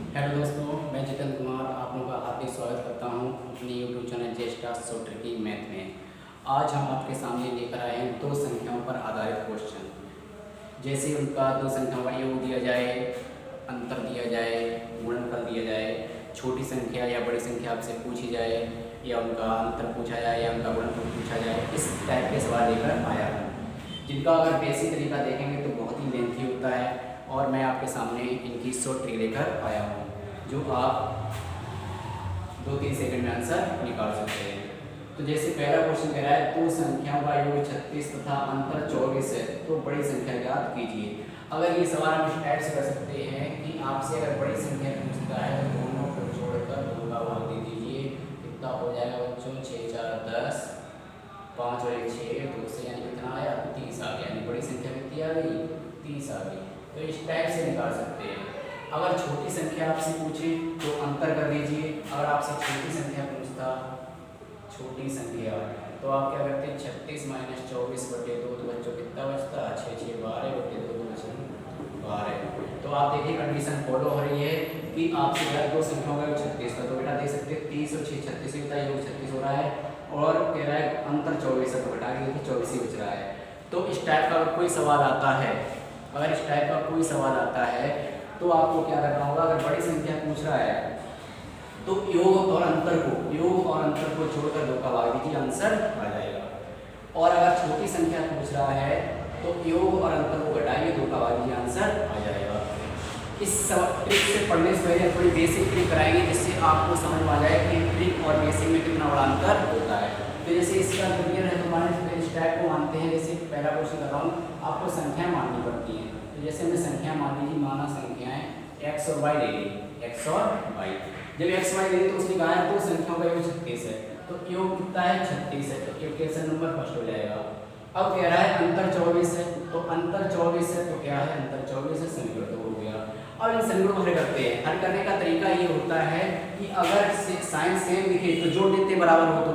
Hello दोस्तों, मैं जितेंद्र कुमार आप लोगों का हार्दिक स्वागत करता हूं अपने यूट्यूब चैनल जे स्टार सो ट्रिकी मैथ में। आज हम आपके सामने लेकर आए हैं दो संख्याओं पर आधारित क्वेश्चन। जैसे उनका दो संख्याओं का योग दिया जाए, अंतर दिया जाए, गुणनफल दिया जाए, छोटी संख्या या बड़ी संख्या आपसे पूछी जाए, या उनका अंतर पूछा जाए या उनका गुणनफल पूछा जाए, इस टाइप के सवाल लेकर आया हूँ, जिनका अगर बेसिक तरीका देखेंगे तो बहुत ही लेंथी होता है। और मैं आपके सामने इनकी शॉर्ट ट्रिक लेकर आया हूँ, जो आप 2-3 सेकंड में आंसर निकाल सकते हैं। तो जैसे पहला क्वेश्चन कह रहा है दो संख्याओं का योग 36 तथा अंतर 24 है, तो बड़ी संख्या ज्ञात कीजिए। अगर ये सवाल हम इस टाइप से कर सकते हैं कि आपसे अगर बड़ी संख्या पूछता है तो दोनों को जोड़कर 2 का भाग दे दीजिए। कितना हो जाएगा बच्चों? 6 4 10, 5 और 1 6, 2 से यानी कितना आया? 30 आ गया। यानी बड़ी संख्या कितनी आ गई? 30 आ गई। तो इस टाइप से निकाल सकते हैं। अगर छोटी संख्या आपसे पूछे तो अंतर कर दीजिए। अगर आपसे छोटी संख्या पूछता, छोटी संख्या, तो आप क्या करते हैं? 36 माइनस 24/2, तो बच्चों कितना बचता? 6 6 12/2, 12। तो आप देखिए कंडीशन फॉलो हो रही है कि आपसे अगर दो संख्याओं का योग 36 का, तो बेटा देख सकते हैं 30 और 6 36 का योग 36 हो रहा है, और कह रहा है अंतर 24 है, तो घटा के देखिए 24 ही बच रहा है। तो इस टाइप का कोई सवाल आता है, अगर इस टाइप का कोई सवाल आता है तो आपको क्या करना होगा? अगर बड़ी संख्या पूछ रहा है तो योग और अंतर को जोड़कर 2 का भाग दीजिए, आंसर आ जाएगा। और अगर छोटी संख्या पूछ रहा है तो योग और अंतर को घटाइए, 2 का भाग दीजिए, आंसर आ जाएगा। इस ट्रिक से पढ़ने से पहले थोड़ी बेसिक ट्रिक कराएंगे, जिससे आपको समझ में आ जाए कि ट्रिक और बेसिक में कितना बड़ा अंतर होता है। तो जैसे इसका क्लियर है तो मान इस टाइप को मानते हैं। जैसे पहला क्वेश्चन कर रहा हूँ, आपको संख्या माननी पड़ती है। तो जैसे हमने संख्या मान लीजिए, माना संख्याएं x और y ले ली, x और y। जब x y ले ली तो उसने कहा है दो संख्याओं का योग 36 है, तो योग कितना है? 36 है, तो इक्वेशन नंबर फर्स्ट हो जाएगा। अब कह रहा है अंतर 24 है, तो अंतर 24 है तो क्या है? अंतर 24 है, समीकरण तो हो गया। अब इन समीकरणों को हल करते हैं। हल करने का तरीका ये होता है कि अगर साइन सेम दिखे तो जोड़ देते बराबर हो, तो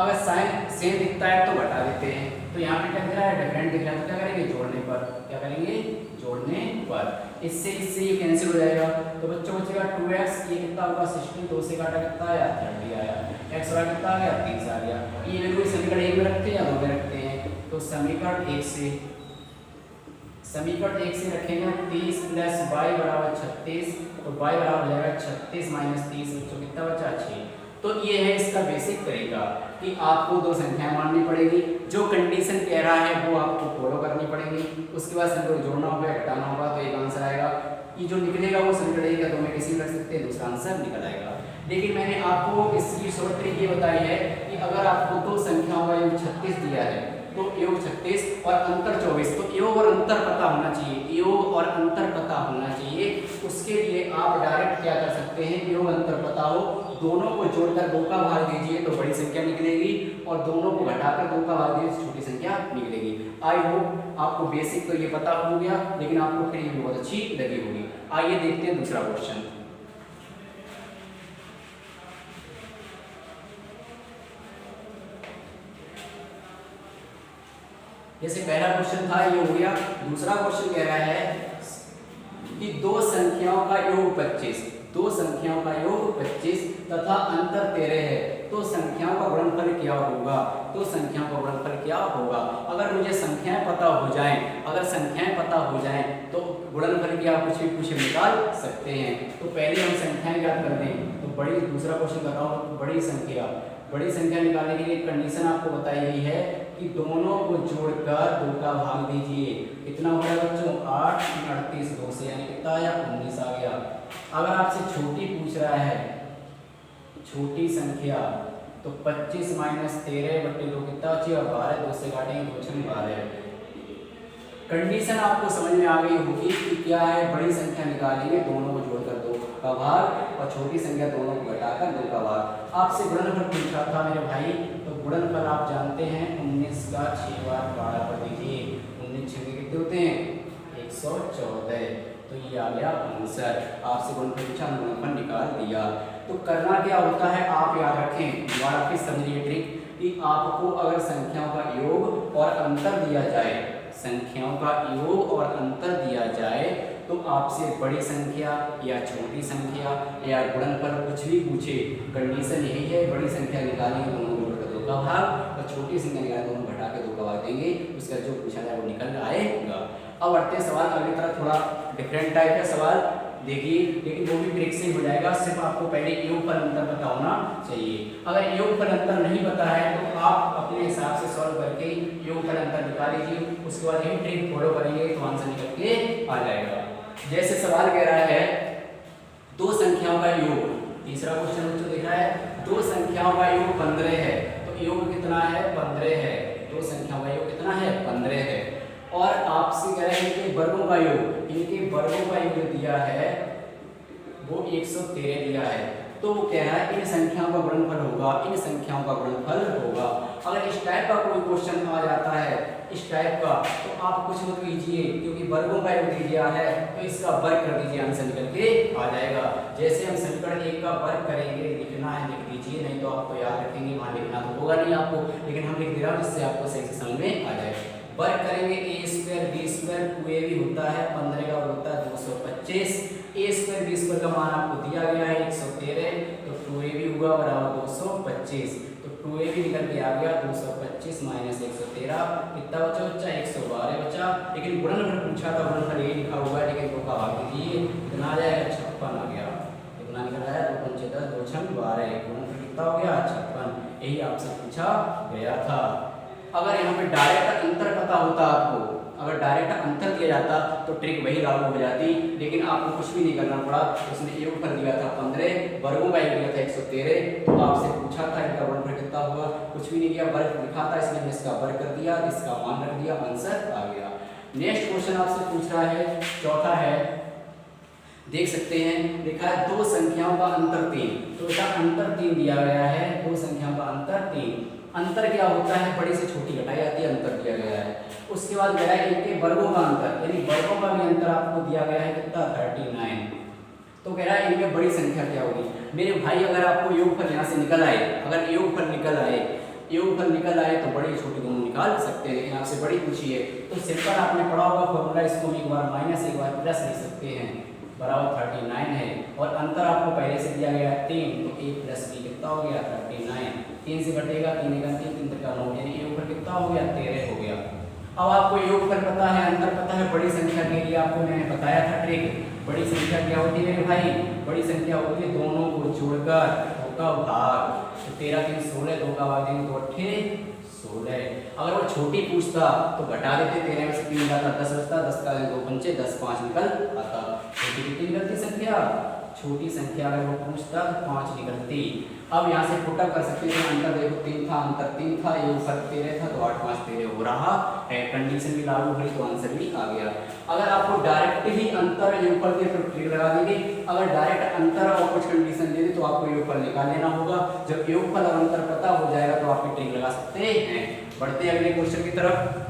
अगर साइन सेम दिखता है तो घटा देते हैं। तो यहाँ पे क्या दिख रहा है? डिफरेंट दिख रहा है, तो क्या करेंगे? जोड़ने पर। क्या करेंगे? जोड़ने पर। इससे ये कैंसिल हो जाएगा, तो बच्चों बचेगा 2x। ये कितना होगा? 16। 2 से काटा कितना आया? 30 आया। x वाला कितना आ गया? 30 आ गया। ये वैल्यू समीकरण 1 में रखते हैं या 2 में रखते हैं? तो समीकरण 1 से रखेंगे 30 प्लस y बराबर 36, तो y बराबर हो जाएगा 36 माइनस 30, बच्चों कितना बचा? 6। तो ये है इसका बेसिक तरीका कि आपको दो संख्याएं माननी पड़ेगी, जो कंडीशन कह रहा है वो आपको फॉलो करनी पड़ेगी। उसके बाद हमको जोड़ना होगा, घटाना होगा, तो एक आंसर आएगा। ये जो निकलेगा वो समीकरण एक तो में किसी भी रख सकते हैं, दूसरा आंसर निकल आएगा। लेकिन मैंने आपको इसकी शॉर्ट ट्रिक ये बताई है कि अगर आपको दो संख्याओं का योग 36 दिया है, तो योग 36 और अंतर 24, तो योग और अंतर पता होना चाहिए, योग और अंतर पता होना चाहिए। उसके लिए आप डायरेक्ट क्या कर सकते हैं? योग अंतर पता हो, दोनों को जोड़कर 2 का भाग दीजिए तो बड़ी संख्या निकलेगी, और दोनों को घटाकर 2 का भाग दीजिए छोटी संख्या निकलेगी। आई होप आपको बेसिक तो ये पता हो गया, लेकिन आपको फिर ये बहुत अच्छी लगी होगी। आइए देखते हैं दूसरा क्वेश्चन। जैसे पहला क्वेश्चन था ये हो गया। दूसरा क्वेश्चन कह रहा है कि दो संख्याओं का योग 25, दो संख्याओं का योग 25 तथा अंतर 13 है, तो संख्याओं का गुणनफल क्या होगा? तो संख्याओं का गुणनफल क्या होगा? अगर मुझे संख्याएं पता हो जाएं, अगर संख्याएं पता हो जाएं तो गुणनफल क्या कुछ भी कुछ निकाल सकते हैं। तो पहले हम संख्याएं ज्ञात कर दें। तो बड़ी, दूसरा क्वेश्चन कर रहा हूँ, बड़ी संख्या निकालने के लिए कंडीशन आपको बताई गई है कि दोनों को जोड़कर 2 का भाग दीजिए। कितना हो गया बच्चों? 8 38, 2 से यानी कितना आया? 19 आ गया। अगर आपसे छोटी पूछ रहा है, छोटी संख्या, तो 25 माइनस 13/2 कितना बचेगा? 12। 2 से काटेंगे 2 6 12। कंडीशन आपको समझ में आ गई होगी कि क्या है? बड़ी संख्या निकालेंगे, दोनों को जोड़कर 2 का भाग, और छोटी संख्या दोनों को घटाकर 2 का भाग। आपसे गुणनफल पूछा था मेरे भाई, तो गुणनफल आप जानते हैं 19 का 6 बार 12 कर दीजिए। 19 6 कितने होते हैं? 114। तो ये आ गया आंसर। आपसे गुणनफल पूछा, गुणनफल निकाल दिया। तो करना क्या होता है आप याद रखें, दोबारा फिर समझिए ट्रिक कि आपको अगर संख्याओं का योग और अंतर दिया जाए, संख्याओं का योग और अंतर दिया जाए, तो आपसे बड़ी संख्या या छोटी संख्या या गुणनफल कुछ भी पूछे, कंडीशन यही है, बड़ी संख्या निकालेंगे दोनों को जोड़कर 2 का भाग और छोटी संख्या निकालेंगे दोनों घटा के 2 का भाग देंगे, उसका जो पूछा जाए वो निकल आएगा। अब बढ़ते हैं सवाल अगली तरह, थोड़ा डिफरेंट टाइप का सवाल देखिए, लेकिन वो भी ट्रिक से हो जाएगा, सिर्फ आपको पहले योगफल अंतर पता होना चाहिए। अगर योगफल अंतर नहीं पता है तो आप अपने हिसाब से सॉल्व करके योगफल अंतर निकाल लीजिए, उसके बाद यही ट्रिक फॉलो करेंगे तो आंसर निकल के आ जाएगा। जैसे सवाल कह रहा है दो संख्याओं का योग, तीसरा क्वेश्चन बच्चों दिख रहा है, दो संख्याओं का योग 15 है, तो योग कितना है 15 है, दो संख्याओं का योग कितना है 15 है। और आपसे कह रहे हैं इनके वर्गों का योग, इनके वर्गों का योग जो दिया है वो 113 दिया है, तो वो कह रहा है इन संख्याओं का गुणनफल होगा, इन संख्याओं का गुणनफल होगा। अगर इस टाइप का कोई क्वेश्चन आ जाता है इस टाइप का, तो आप कुछ मत कीजिए, क्योंकि वर्गों का योग दिया है तो इसका वर्ग कर दीजिए, आंसर निकल के आ जाएगा। जैसे हम समीकरण 1 का वर्ग करेंगे, लिखना है लिख दीजिए, नहीं तो आपको याद रखेंगे, वहां लिखना तो होगा नहीं आपको, लेकिन हम लिख दे रहा हूँ जिससे आपको सही से समझ में आ जाए। वर्ग करेंगे a square b square 2ab होता है, 15 का वर्ग होता है 225, a स्क्वायर b स्क्वायर का मान आपको दिया गया है 113, तो 2ab होगा बराबर 225, तो 2ab निकल के आ गया 225 माइनस 113, कितना बचा बच्चा 112 बचा। लेकिन गुणनफल पूछा था, गुणनफल यही लिखा हुआ है, लेकिन 2 का भाग दीजिए, कितना आ जाएगा 56 आ गया, कितना निकल आया 2 पंचे 10 2 छम 12, गुणनफल कितना हो गया 56, यही आपसे पूछा गया था। अगर यहाँ पे डायरेक्ट अंतर पता होता आपको, अगर डायरेक्ट अंतर दिया जाता तो ट्रिक वही लागू हो जाती, लेकिन आपको कुछ भी नहीं करना पड़ा। उसने योगफल दिया था 15, वर्गों का योग दिया था 113, तो आपसे पूछा था इनका गुणनफल कितना होगा, कुछ भी नहीं किया, वर्ग लिखा था इसलिए हमने इसका वर्ग कर दिया, इसका मान रख दिया, आंसर आ गया। नेक्स्ट क्वेश्चन आपसे पूछ रहा है, चौथा है, देख सकते हैं लिखा है दो संख्याओं का अंतर 3, तो इसका अंतर 3 दिया गया है, दो संख्याओं का अंतर 3। अंतर क्या होता है, बड़ी से छोटी घटाई जाती है, अंतर दिया गया है। उसके बाद कह रहा है इनके वर्गों का अंतर, यानी वर्गों का भी अंतर आपको दिया गया है कितना 39, तो कह रहा है इनमें बड़ी संख्या क्या होगी। मेरे भाई अगर आपको योगफल यहाँ से निकल आए, अगर योगफल निकल आए तो बड़ी छोटी दोनों निकाल सकते हैं, लेकिन आपसे बड़ी पूछी है तो सिंपल आपने पढ़ा होगा फॉर्मूला, इसको हम एक बार माइनस एक बार प्लस लिख सकते हैं, बराबर 39 है, और अंतर आपको पहले से दिया गया है 3, तो a प्लस b कितना हो गया 39, 3 से घटेगा 3 का 3 3 का 9, यानी योगफल कितना हो गया 13 हो गया। अब आपको योगफल पता है, अंतर पता है, बड़ी संख्या के लिए आपको मैंने बताया था ट्रिक। बड़ी संख्या क्या होती है मेरे भाई, बड़ी संख्या होती है दोनों को जोड़कर 2 का भाग, तो 13 3 16, 2 का भाग देंगे 2 8 16। अगर वो छोटी पूछता तो घटा देते, 13 में से 3 जाता 10 बचता, 10 का 2 पंचे 10 5 निकल आता। छोटी कितनी निकलती संख्या, छोटी संख्या अगर वो पूछता तो 5 निकलती। अब यहाँ से पुट अप कर सकते हैं, अंतर देखो 3 था, अंतर 3 था, योगफल 13 था, तो 8 5 13 हो रहा है, कंडीशन भी लागू हुई तो आंसर भी आ गया। अगर आपको डायरेक्ट ही अंतर योगफल के तो ट्रिक लगा देंगे, अगर डायरेक्ट अंतर और कुछ कंडीशन दे दे तो आपको योगफल निकाल लेना होगा। जब योगफल और अंतर पता हो जाएगा तो आप ट्रिक लगा सकते हैं। बढ़ते हैं अगले क्वेश्चन की तरफ।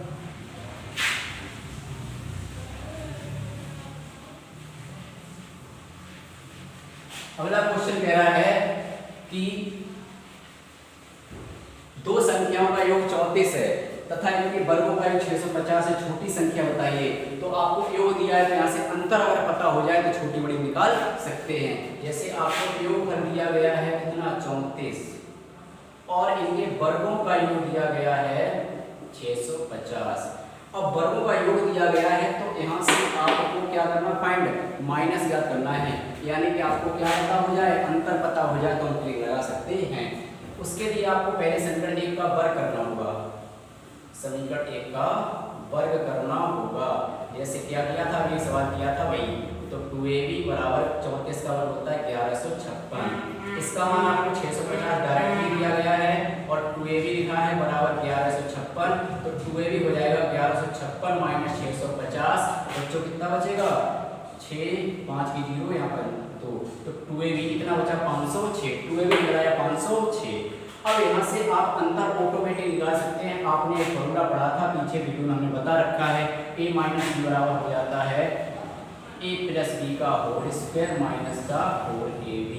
अगला क्वेश्चन कह रहा है कि दो संख्याओं का योग 34 है तथा इनके वर्गों का योग 650 है, छोटी संख्या बताइए। तो आपको योग दिया है तो यहाँ से अंतर अगर पता हो जाए तो छोटी बड़ी निकाल सकते हैं। जैसे आपको योग कर दिया गया है कितना 34 और इनके वर्गों का योग दिया गया है 650। अब वर्गों का योग दिया गया है तो यहाँ से आपको क्या करना, फाइंड माइनस ज्ञात करना है, यानी कि आपको क्या पता हो जाए, अंतर पता हो जाए तो हम ट्रिक लगा सकते हैं। उसके लिए आपको पहले समीकरण 1 का वर्ग करना होगा, समीकरण 1 का वर्ग करना होगा। जैसे क्या किया था, अभी सवाल किया था वही, तो 2ab बराबर 34 का वर्ग होता है 1156। इसका मान आपको 650 डायरेक्टली दिया गया है और 2ab लिखा है बराबर 1156, तो 2ab हो जाएगा 1156 माइनस 650, बच्चों कितना बचेगा 6 5 की 0 यहाँ पर 2, तो 2ab कितना बचा 506, 2ab लगाया 506। अब यहाँ से आप अंतर ऑटोमेटिक निकाल सकते हैं। आपने एक फॉर्मूला पढ़ा था पीछे वीडियो में हमने बता रखा है, a माइनस b बराबर हो जाता है a प्लस b का होल स्क्वायर माइनस का होल ab,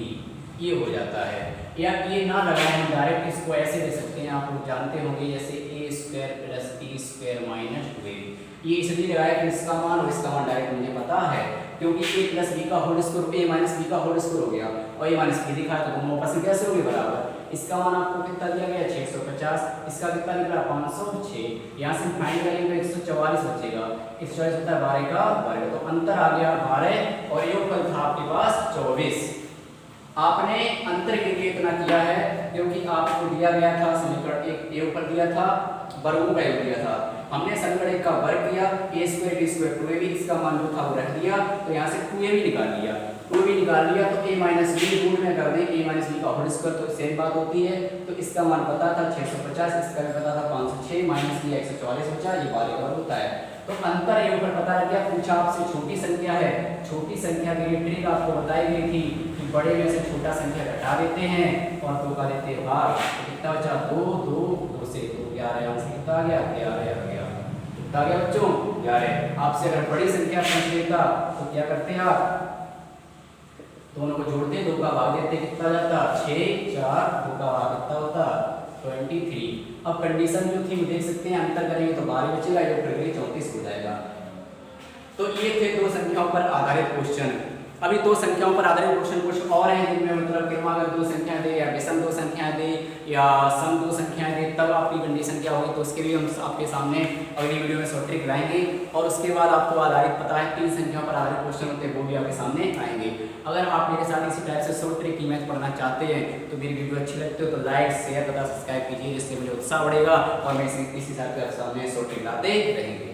ये हो जाता है। या ये ना लगाए हम डायरेक्ट इसको ऐसे दे सकते हैं, आप लोग जानते होंगे, जैसे a square plus b square minus 2ab। ये इसलिए लगाया कि इसका मान और इसका मान डायरेक्ट मुझे पता है, क्योंकि ए प्लस बी का होल स्क्वायर ए माइनस बी का होल स्क्वायर हो गया और ए माइनस बी दिखा तो दोनों आपस में कैसे हो गए बराबर। इसका मान आपको कितना दिया गया 650, इसका कितना निकला 506। यहाँ से फाइंड करेंगे तो 144 बचेगा, 144 होता है 12 का वर्ग, तो अंतर आ गया 12 और योगफल था आपके पास 24। आपने अंतर के लिए इतना किया है क्योंकि आपको दिया गया था समीकरण एक योगफल दिया था, वर्गों का योग दिया था, हमने समीकरण एक का वर्ग किया a square b square 2ab, इसका मान जो था वो रख दिया तो यहाँ से 2ab निकाल लिया, 2ab निकाल लिया तो a माइनस बी रूट में कर दें a माइनस बी का होल स्क्वायर, तो सेम बात होती है। तो इसका मान पता था 650, इसका भी पता था 506 माइनस बी 144 बचा, ये 12 का वर्ग होता है। तो अंतर योगफल पता लग गया। पूछा आपसे छोटी संख्या है, छोटी संख्या के लिए ट्रिक आपको बताई गई थी कि बड़े में से छोटा संख्या घटा देते हैं और 2 का देते हैं भाग, तो कितना बचा 2, 2 से 2 11, आंसर कितना आ गया 11 आ गया। कितना आ गया बच्चों 11। आपसे अगर बड़ी संख्या पूछ लेता तो क्या करते हैं आप, दोनों को जोड़ते 2 का भाग देते, कितना जाता 6, 4, 2 का भाग कितना होता 23। अब कंडीशन जो थी वो देख सकते हैं, अंतर करेंगे तो 12 बचेगा, जो करेंगे 34 हो जाएगा। तो ये थे दो संख्याओं पर आधारित क्वेश्चन। अभी दो संख्याओं पर आधारित क्वेश्चन कुछ और हैं जिनमें मतलब क्रमागत दो संख्या दे या विषम दो संख्या दे या सम दो संख्या दे, तब आपकी कंडीशन क्या होगी, तो उसके लिए हम आपके सामने अगली वीडियो में शॉर्ट ट्रिक लाएंगे। और उसके बाद आपको आधारित पता है 3 संख्याओं पर आधारित क्वेश्चन होते हैं, वो भी आपके सामने आएंगे। अगर आप मेरे साथ इसी टाइप से शॉर्ट ट्रिक की मैथ पढ़ना चाहते हैं तो मेरी वीडियो अच्छी लगती हो तो लाइक शेयर तथा सब्सक्राइब कीजिए, जिससे मुझे उत्साह बढ़ेगा और मैं इसी हिसाब से आपके सामने शॉर्ट ट्रिक लाते रहेंगे।